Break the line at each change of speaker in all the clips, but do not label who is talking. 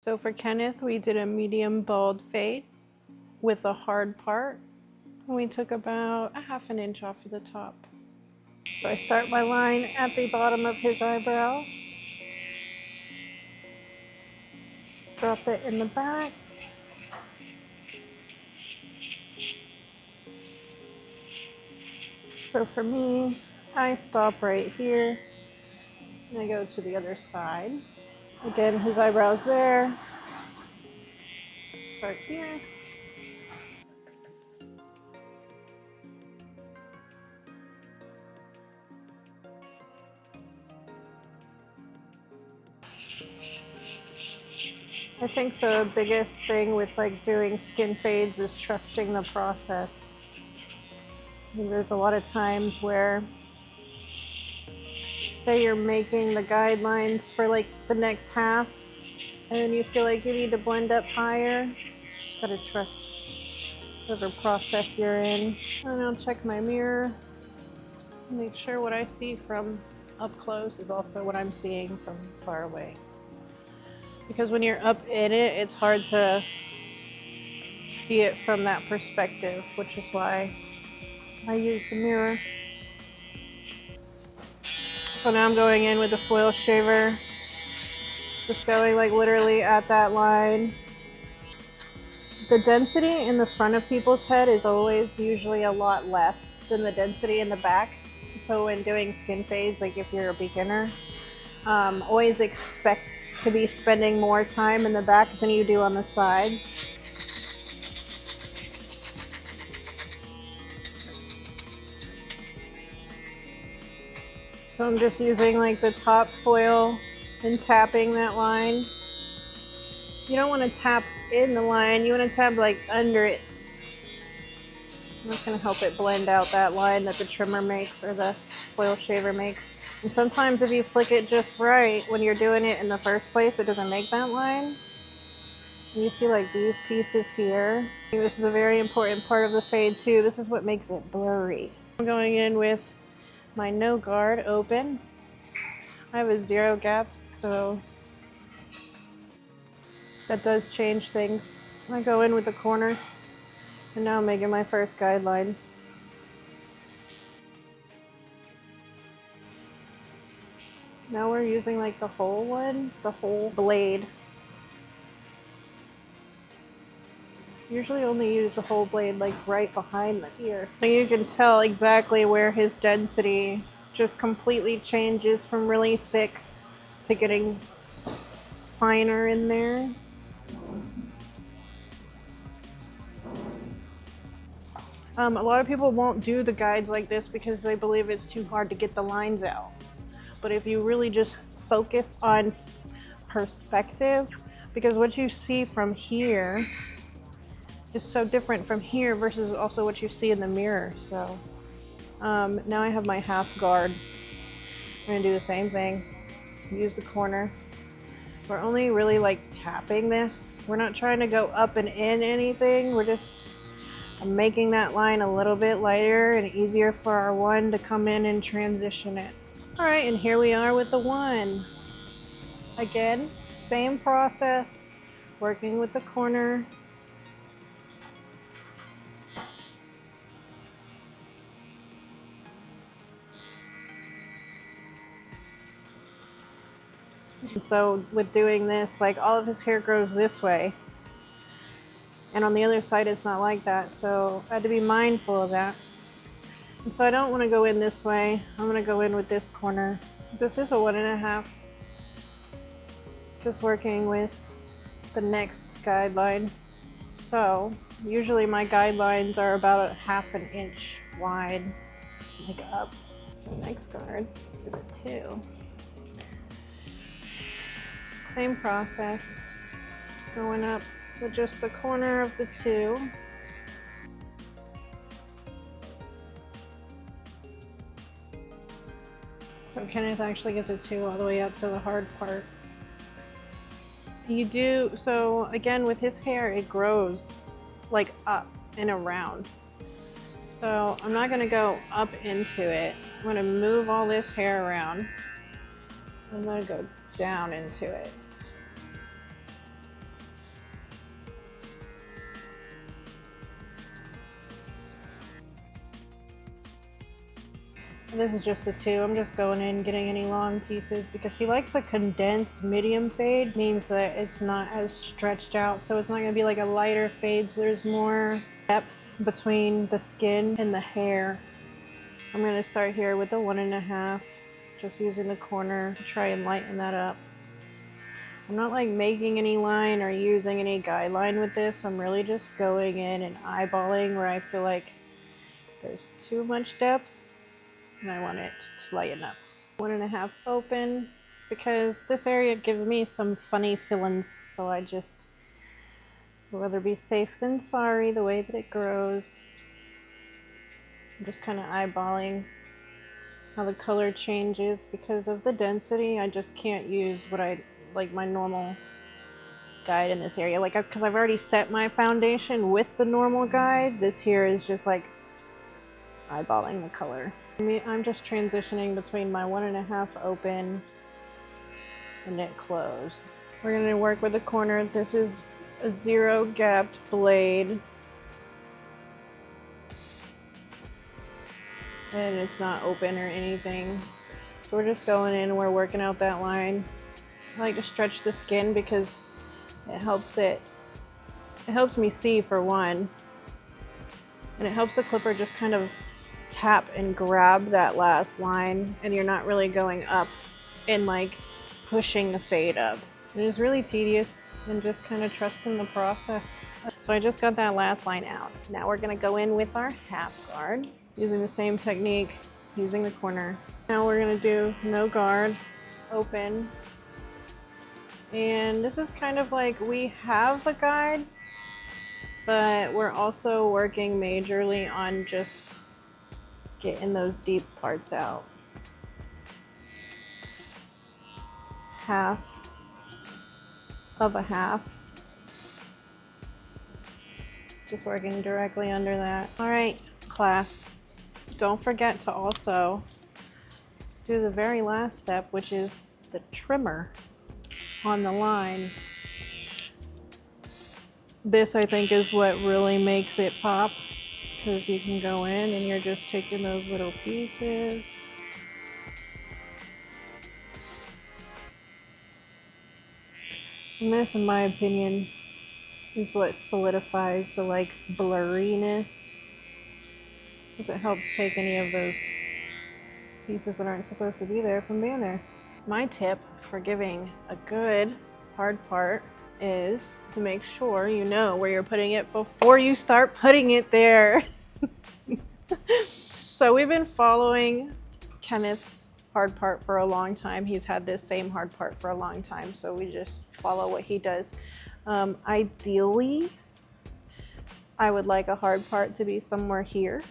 So for Kenneth, we did a medium bald fade with a hard part. And we took about a ½ inch off of the top. So I start my line at the bottom of his eyebrow. Drop it in the back. So for me, I stop right here. And I go to the other side. Again, his eyebrow's there. Start here. I think the biggest thing with like doing skin fades is trusting the process. I mean, there's a lot of times where, say you're making the guidelines for like the next half, and then you feel like you need to blend up higher. Just gotta trust whatever process you're in. And I'll check my mirror, make sure what I see from up close is also what I'm seeing from far away. Because when you're up in it, it's hard to see it from that perspective, which is why I use the mirror. So now I'm going in with the foil shaver, just going like literally at that line. The density in the front of people's head is always usually a lot less than the density in the back. So when doing skin fades, like if you're a beginner, always expect to be spending more time in the back than you do on the sides. So I'm just using like the top foil and tapping that line. You don't want to tap in the line, you want to tap like under it. That's going to help it blend out that line that the trimmer makes or the foil shaver makes. And sometimes if you flick it just right when you're doing it in the first place, it doesn't make that line. And you see like these pieces here. This is a very important part of the fade too. This is what makes it blurry. I'm going in with my no guard open. I have a 0 gap, so that does change things. I go in with the corner, and now I'm making my first guideline. Now we're using like the whole one, the whole blade. Usually only use the whole blade like right behind the ear. And you can tell exactly where his density just completely changes from really thick to getting finer in there. A lot of people won't do the guides like this because they believe it's too hard to get the lines out. But if you really just focus on perspective, because what you see from here is so different from here versus also what you see in the mirror. So now I have my half guard. I'm gonna do the same thing. Use the corner. We're only really like tapping this. We're not trying to go up and in anything. We're just making that line a little bit lighter and easier for our one to come in and transition it. All right, and here we are with the one. Again, same process, working with the corner. And so with doing this, like all of his hair grows this way. And on the other side, it's not like that. So I had to be mindful of that. And so I don't want to go in this way. I'm going to go in with this corner. This is a 1.5. Just working with the next guideline. So usually my guidelines are about a ½ inch wide, like up. So next guard is a 2. Same process, going up with just the corner of the 2. So Kenneth actually gets a 2 all the way up to the hard part. You do, so again with his hair, it grows like up and around. So I'm not gonna go up into it. I'm gonna move all this hair around. I'm gonna go down into it. This is just the two. I'm just going in, getting any long pieces because he likes a condensed medium fade. Means that it's not as stretched out, so it's not gonna be like a lighter fade, so there's more depth between the skin and the hair. I'm gonna start here with the 1.5, just using the corner to try and lighten that up. I'm not like making any line or using any guideline with this. I'm really just going in and eyeballing where I feel like there's too much depth and I want it to lighten up. 1.5 open because this area gives me some funny fillings, so I just would rather be safe than sorry the way that it grows. I'm just kind of eyeballing how the color changes because of the density. I just can't use what I like my normal guide in this area, like because I've already set my foundation with the normal guide. This here is just like eyeballing the color. I'm just transitioning between my 1.5 open and it closed. We're going to work with the corner. This is a 0 gapped blade and it's not open or anything, so we're just going in and we're working out that line. I like to stretch the skin because it helps me see, for one, and it helps the clipper just kind of tap and grab that last line, and you're not really going up and like pushing the fade up. It is really tedious and just kind of trusting the process. So I just got that last line out. Now we're gonna go in with our half guard using the same technique, using the corner. Now we're gonna do no guard, open. And this is kind of like, we have a guide, but we're also working majorly on just getting those deep parts out. Half of a half. Just working directly under that. All right, class. Don't forget to also do the very last step, which is the trimmer on the line. This, I think, is what really makes it pop, because you can go in and you're just taking those little pieces. And this, in my opinion, is what solidifies the like blurriness, because it helps take any of those pieces that aren't supposed to be there from being there. My tip for giving a good hard part is to make sure you know where you're putting it before you start putting it there. So we've been following Kenneth's hard part for a long time. He's had this same hard part for a long time, so we just follow what he does. Ideally, I would like a hard part to be somewhere here,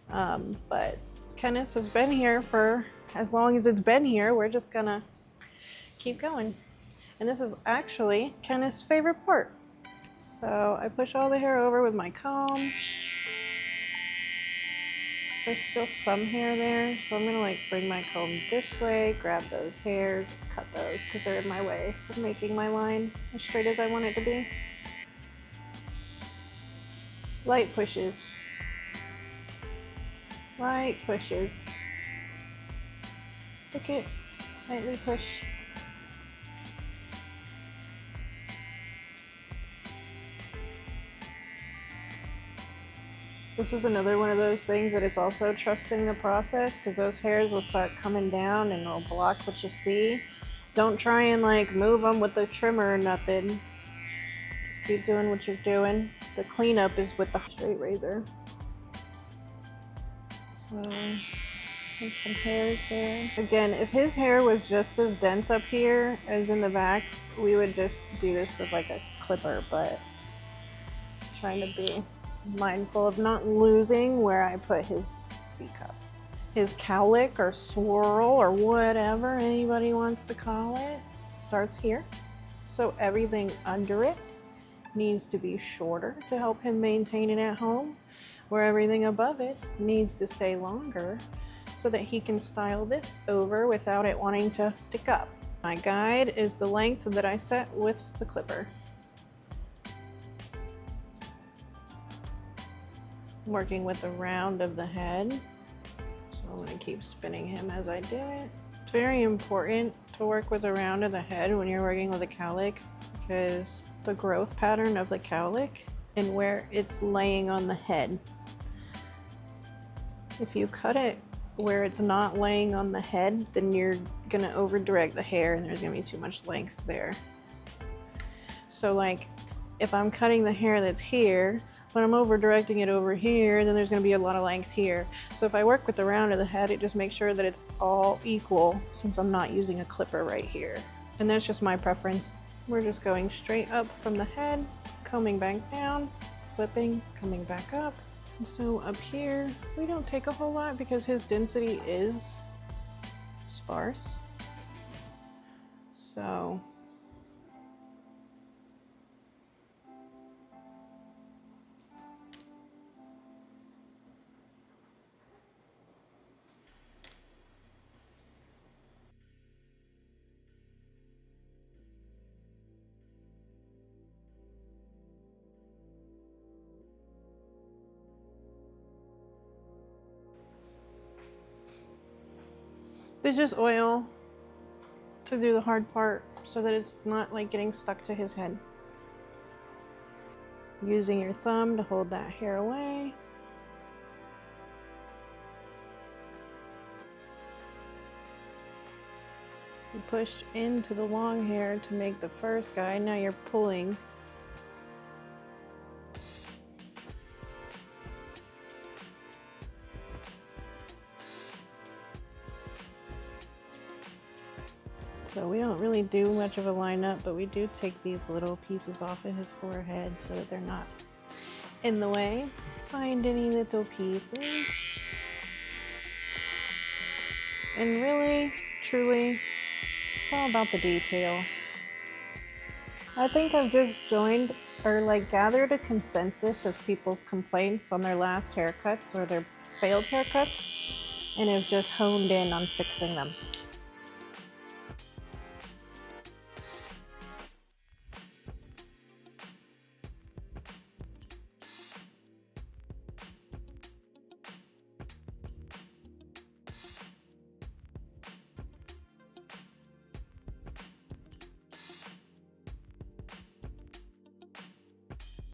but Kenneth has been here for as long as it's been here. We're just gonna keep going. And this is actually Kenneth's favorite part. So I push all the hair over with my comb. There's still some hair there, so I'm gonna like bring my comb this way, grab those hairs, cut those because they're in my way from making my line as straight as I want it to be. Light pushes. Light pushes. Stick it, lightly push. This is another one of those things that it's also trusting the process, because those hairs will start coming down and it'll block what you see. Don't try and like move them with the trimmer or nothing. Just keep doing what you're doing. The cleanup is with the straight razor. So there's some hairs there. Again, if his hair was just as dense up here as in the back, we would just do this with like a clipper, but I'm trying to be mindful of not losing where I put his C-cup. His cowlick or swirl or whatever anybody wants to call it starts here. So everything under it needs to be shorter to help him maintain it at home, where everything above it needs to stay longer so that he can style this over without it wanting to stick up. My guide is the length that I set with the clipper. Working with the round of the head. So I'm gonna keep spinning him as I do it. It's very important to work with the round of the head when you're working with a cowlick, because the growth pattern of the cowlick and where it's laying on the head. If you cut it where it's not laying on the head, then you're gonna over direct the hair and there's gonna be too much length there. So like if I'm cutting the hair that's here, but I'm over directing it over here, then there's gonna be a lot of length here. So if I work with the round of the head, it just makes sure that it's all equal since I'm not using a clipper right here. And that's just my preference. We're just going straight up from the head, combing back down, flipping, coming back up. And so up here, we don't take a whole lot because his density is sparse. So there's just oil to do the hard part so that it's not like getting stuck to his head. Using your thumb to hold that hair away. You pushed into the long hair to make the first guide. Now you're pulling. So we don't really do much of a lineup, but we do take these little pieces off of his forehead so that they're not in the way. Find any little pieces. And really, truly, it's all about the detail. I think I've just joined or like gathered a consensus of people's complaints on their last haircuts or their failed haircuts, and have just honed in on fixing them.